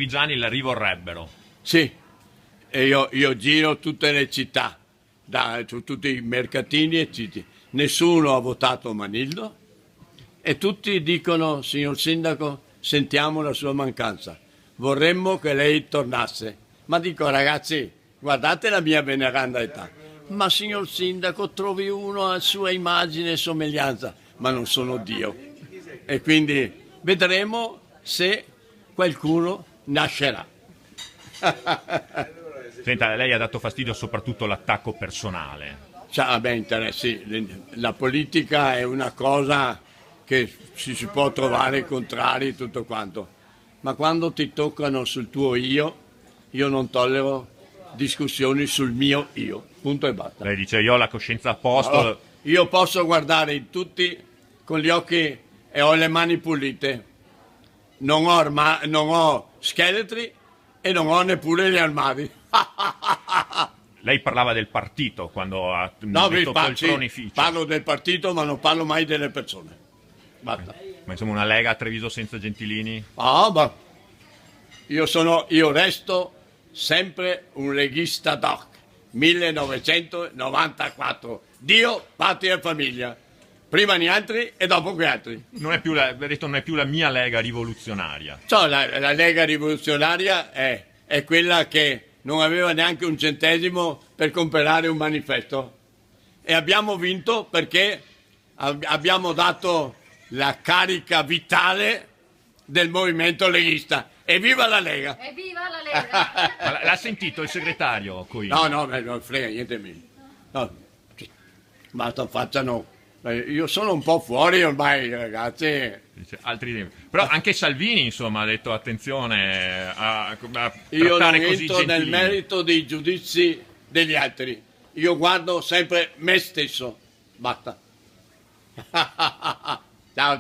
Trigiani la rivorrebbero. Sì, e io giro tutte le città, su tutti i mercatini e siti. Nessuno ha votato Manildo e tutti dicono, signor Sindaco, sentiamo la sua mancanza. Vorremmo che lei tornasse. Ma dico, ragazzi, guardate la mia veneranda età. Ma signor Sindaco, trovi uno a sua immagine e somiglianza, ma non sono Dio. E quindi vedremo se qualcuno nascerà. Senta, lei ha dato fastidio soprattutto l'attacco personale. A me interessi, la politica è una cosa che si può trovare contrari tutto quanto, ma quando ti toccano sul tuo io non tollero discussioni sul mio io, punto e basta. Lei dice io ho la coscienza a posto. Allora, io posso guardare in tutti con gli occhi e ho le mani pulite, non ho scheletri e non ho neppure gli armadi. Lei parlava del partito quando ha No, detto poltronificio. parlo del partito, ma non parlo mai delle persone. Basta. Ma insomma una Lega a Treviso senza Gentilini? Ma io resto sempre un leghista doc. 1994. Dio, patria e famiglia. Prima gli altri e dopo gli altri. Non è più ha detto non è più la mia Lega rivoluzionaria. La Lega rivoluzionaria è quella che non aveva neanche un centesimo per comprare un manifesto. E abbiamo vinto perché abbiamo dato la carica vitale del movimento leghista. Evviva la Lega! Evviva la Lega! L'ha sentito il segretario Coini? No, non frega niente a me. No, basta facciano. Io sono un po' fuori ormai, ragazzi. Dice, altri tempi. Però anche Salvini, insomma, ha detto attenzione a Io non trattare così entro nel Gentilini. merito dei giudizi degli altri. Io guardo sempre me stesso. Basta.